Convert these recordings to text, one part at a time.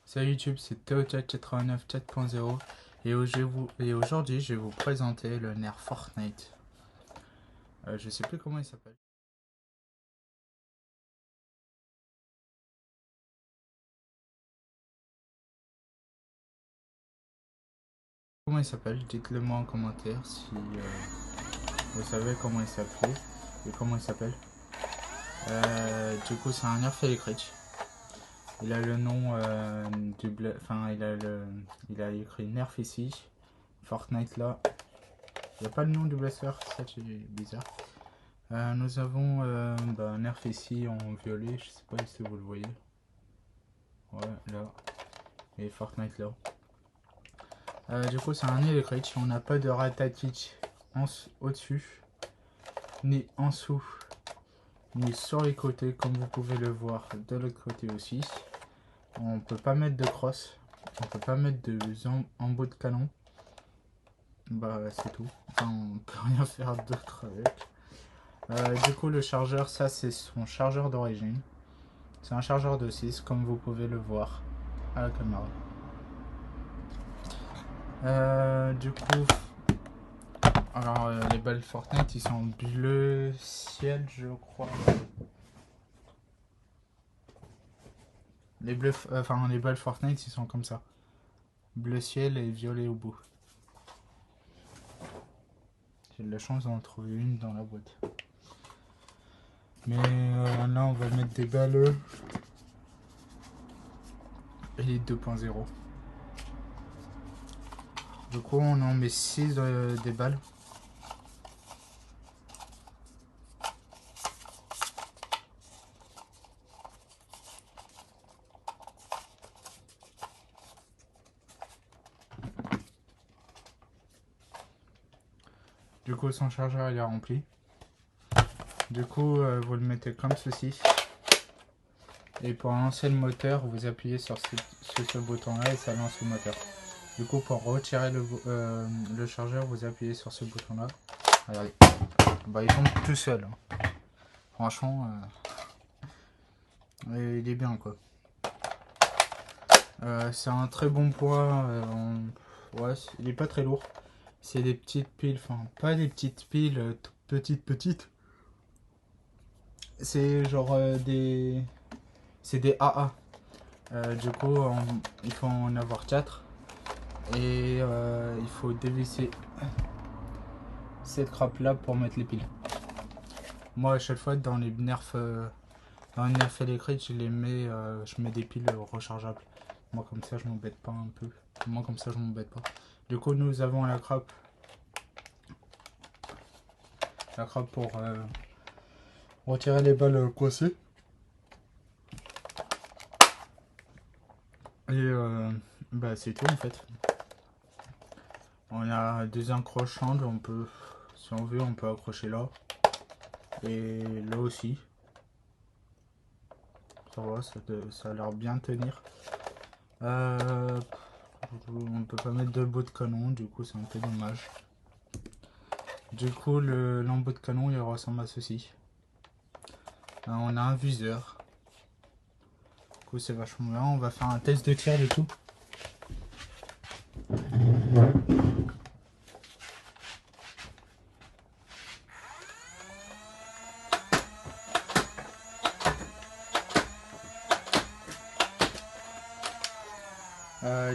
Salut YouTube, c'est TheoChat89 4.0 et aujourd'hui je vais vous présenter le nerf Fortnite. Je sais plus comment il s'appelle. Comment il s'appelle? Dites-le moi en commentaire si vous savez comment il s'appelle et comment il s'appelle. Du coup c'est un nerf électrique. Il a le nom enfin il a écrit nerf ici, Fortnite là. Il n'y a pas le nom du blaster, ça c'est bizarre. Nous avons nerf ici en violet, je sais pas si vous le voyez. Ouais, là. Et Fortnite là. Du coup, c'est un électrique. On n'a pas de ratatique au-dessus, ni en dessous, ni sur les côtés, comme vous pouvez le voir de l'autre côté aussi. On peut pas mettre de crosse. On peut pas mettre de embout de canon. Bah, c'est tout. Enfin, on peut rien faire d'autre avec. Du coup, le chargeur, ça, c'est son chargeur d'origine. C'est un chargeur de 6, comme vous pouvez le voir à la caméra. Du coup, alors les balles Fortnite ils sont bleu ciel je crois. Les balles Fortnite ils sont comme ça. Bleu ciel et violet au bout. J'ai de la chance d'en trouver une dans la boîte. Mais là on va mettre des balles et 2.0. Du coup on en met 6 des balles. Du coup son chargeur il est rempli. Du coup vous le mettez comme ceci. Et pour lancer le moteur, vous appuyez sur ce bouton là et ça lance le moteur. Du coup, pour retirer le chargeur, vous appuyez sur ce bouton là. Regardez, bah, il tombe tout seul. Franchement, il est bien quoi. C'est un très bon poids. Ouais, il est pas très lourd. C'est des petites piles, enfin pas des petites piles petites. C'est genre c'est des AA. Du coup, il faut en avoir 4. Et il faut dévisser cette grappe là pour mettre les piles. Moi à chaque fois dans les nerfs électriques je mets des piles rechargeables. Moi comme ça je m'embête pas un peu. Moi comme ça je m'embête pas. Du coup nous avons la grappe. La grappe pour retirer les balles coincées. Et bah c'est tout en fait. On a des accrochantes, on peut, si on veut, on peut accrocher là. Et là aussi. Ça va, ça a l'air bien tenir. On peut pas mettre de bout de canon, du coup c'est un peu dommage. Du coup l'embout de canon il ressemble à ceci. On a un viseur. Du coup c'est vachement bien. On va faire un test de tir du coup.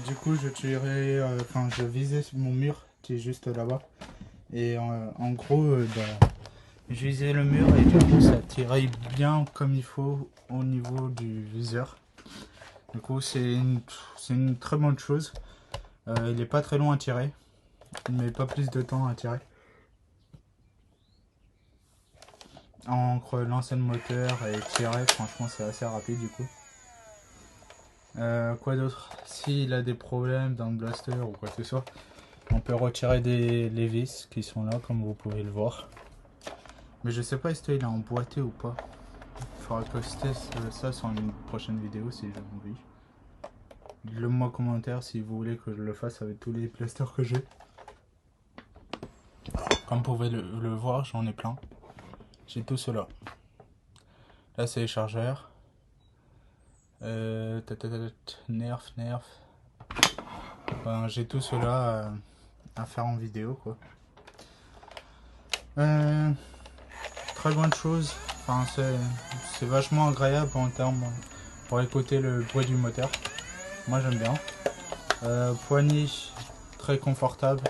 Du coup je tirais, enfin je visais mon mur qui est juste là-bas. Et en gros je visais le mur et du coup ça tirait bien comme il faut au niveau du viseur. Du coup c'est une très bonne chose. Il est pas très long à tirer. Il met pas plus de temps à tirer. Entre lancer le moteur et tirer, franchement c'est assez rapide du coup. Quoi d'autre? S'il a des problèmes dans le blaster ou quoi que ce soit, on peut retirer les vis qui sont là comme vous pouvez le voir. Mais je sais pas si il est emboîté ou pas. Il faudra que je teste ça sur une prochaine vidéo si j'ai envie. Dites-le moi en commentaire si vous voulez que je le fasse avec tous les blasters que j'ai. Comme vous pouvez le voir, j'en ai plein. J'ai tout cela. Là c'est les chargeurs. Nerf. Enfin, j'ai tout cela à faire en vidéo quoi. Très bonne chose. Enfin, c'est vachement agréable en termes pour écouter le bruit du moteur. Moi j'aime bien. Poignée très confortable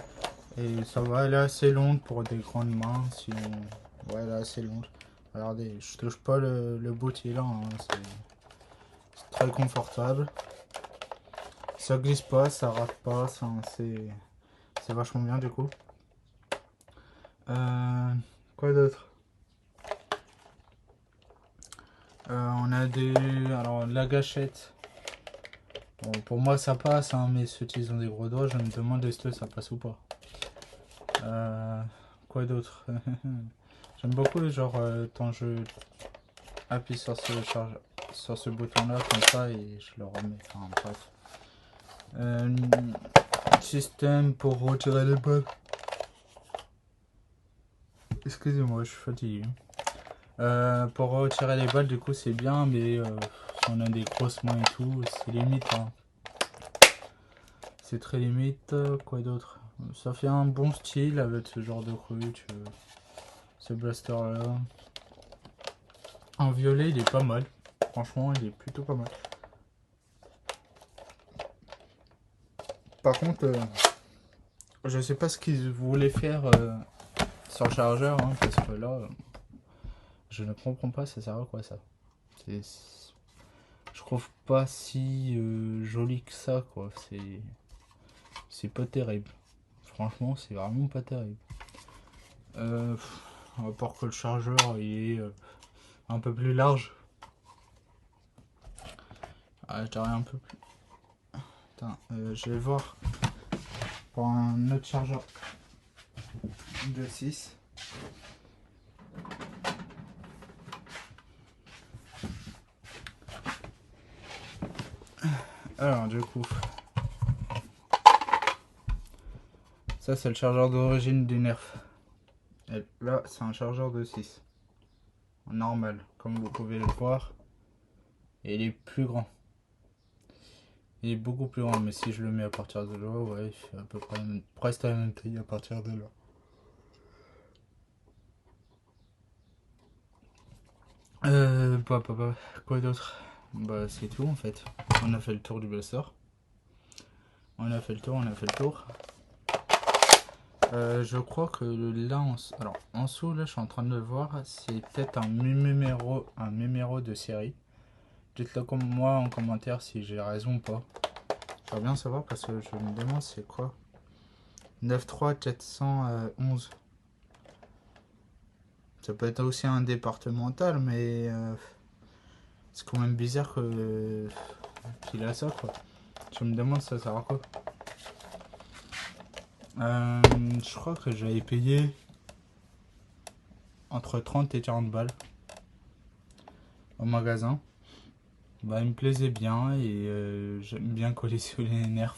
et ça va, elle est assez longue pour des grandes mains. Si on... Ouais, elle est assez longue. Regardez, je touche pas le bout il est là, hein. C'est très confortable. Ça glisse pas, ça rate pas, c'est vachement bien du coup. Quoi d'autre? On a alors la gâchette. Bon, pour moi ça passe, hein, mais ceux qui ont des gros doigts, je me demande est-ce que ça passe ou pas. Quoi d'autre? J'aime beaucoup genre quand je appuie sur ce bouton là comme ça et je le remets. Enfin bref. Système pour retirer les balles. Excusez-moi, je suis fatigué. Pour retirer les balles, du coup, c'est bien, mais si on a des grosses mains et tout, c'est limite. Hein. C'est très limite. Quoi d'autre? Ça fait un bon style avec ce genre de truc. Ce blaster là. En violet, il est pas mal. Franchement, il est plutôt pas mal. Par contre, je sais pas ce qu'ils voulaient faire sur le chargeur, hein, parce que là, je ne comprends pas ça sert à quoi ça. Je trouve pas si joli que ça, quoi. C'est pas terrible. Franchement, c'est vraiment pas terrible. À part que le chargeur il est un peu plus large. Ah, je dirais un peu plus. Attends, je vais voir pour un autre chargeur de 6. Alors, du coup, ça c'est le chargeur d'origine du Nerf. Et là, c'est un chargeur de 6. Normal, comme vous pouvez le voir. Et il est plus grand. Il est beaucoup plus grand, mais si je le mets à partir de là, ouais, il fait à peu près presque la même taille à partir de là. Quoi d'autre? Bah c'est tout en fait. On a fait le tour du blaster. On a fait le tour. Je crois que là, alors en dessous, là, je suis en train de le voir. C'est peut-être un numéro de série. Dites-le comme moi en commentaire si j'ai raison ou pas. J'aimerais bien savoir parce que je me demande c'est quoi. 93411. Ça peut être aussi un départemental, mais c'est quand même bizarre qu'il a ça quoi. Je me demande ça sert à quoi. Je crois que j'avais payé entre 30 et 40 balles au magasin. Bah, il me plaisait bien et j'aime bien collectionner les nerfs.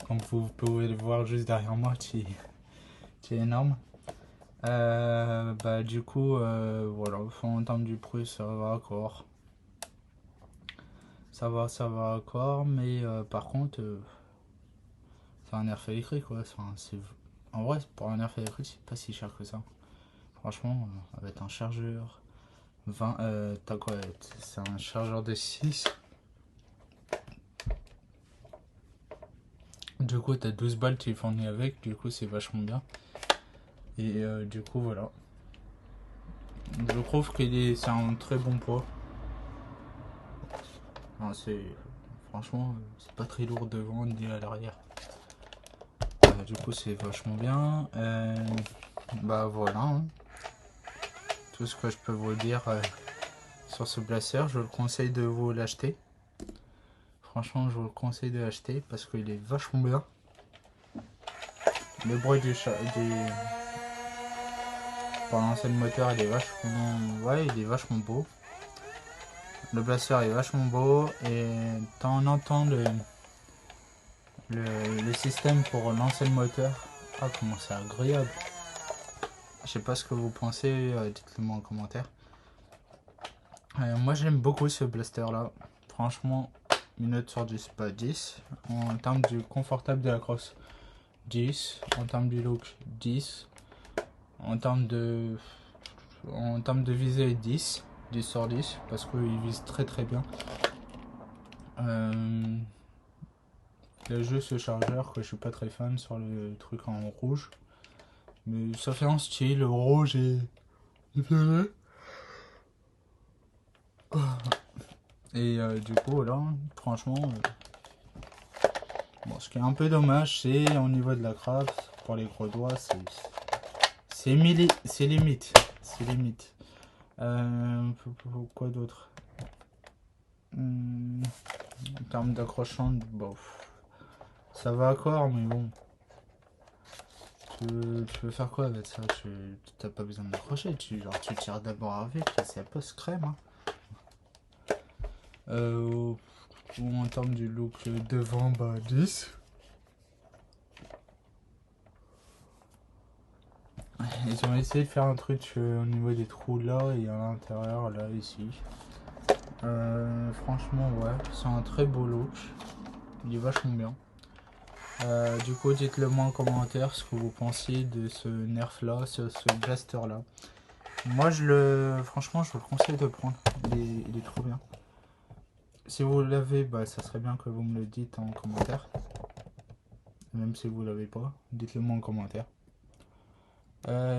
Comme vous pouvez le voir juste derrière moi, qui est énorme. Bah, du coup, voilà, en termes du prix, ça va encore. Ça va encore, mais par contre, c'est un nerf électrique, quoi. Enfin, en vrai, pour un nerf électrique, c'est pas si cher que ça. Franchement, avec un chargeur 20, t'as quoi? C'est un chargeur de 6. Du coup, t'as 12 balles qui fournis avec, du coup, c'est vachement bien. Et du coup, voilà. Je trouve que c'est un très bon poids. Enfin, franchement, c'est pas très lourd devant ni à l'arrière. Du coup, c'est vachement bien. Bah voilà. Hein. Tout ce que je peux vous dire sur ce blaster, je vous le conseille de vous l'acheter. Franchement, je vous le conseille de l'acheter parce qu'il est vachement bien. Le bruit par l'ancienne moteur, il est vachement, ouais, il est vachement beau. Le blaster est vachement beau et on entend le système pour lancer le moteur. Ah, comment c'est agréable. Je sais pas ce que vous pensez, dites-le moi en commentaire. Moi j'aime beaucoup ce blaster là. franchement, une note sur 10, pas 10. En termes du confortable de la crosse, 10. En termes du look, 10. En termes de visée, 10. 10 sur 10, parce qu'il vise très très bien. Il a juste ce chargeur que je suis pas très fan sur le truc en rouge. Mais ça fait un style rouge et violet. Et du coup là, franchement, bon, ce qui est un peu dommage, c'est au niveau de la craft, pour les gros doigts, c'est limite. C'est limite. Quoi d'autre? En termes d'accrochement, bof. Ça va encore, mais bon. Tu veux faire quoi avec ça? T'as pas besoin d'accrocher, tu tires d'abord avec, c'est post-crème. Hein. Ou en termes du look devant, bah 10. Ils ont essayé de faire un truc au niveau des trous là et à l'intérieur là, ici. Franchement, ouais, c'est un très beau look. Il est vachement bien. Du coup, dites-le moi en commentaire ce que vous pensiez de ce nerf là, ce blaster là. Moi, franchement, je vous conseille de le prendre. Il est trop bien. Si vous l'avez, bah, ça serait bien que vous me le dites en commentaire. Même si vous l'avez pas, dites-le moi en commentaire.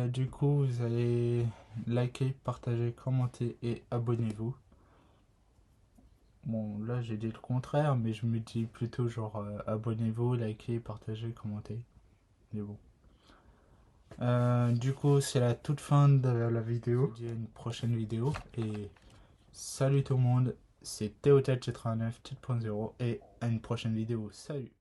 Du coup, vous allez liker, partager, commenter et abonnez-vous. Bon, là j'ai dit le contraire, mais je me dis plutôt genre abonnez-vous, likez, partagez, commentez. Mais bon. Du coup, c'est la toute fin de la vidéo. Je vous dis à une prochaine vidéo. Et salut tout le monde, c'est Théotech 89 7.0 et à une prochaine vidéo. Salut!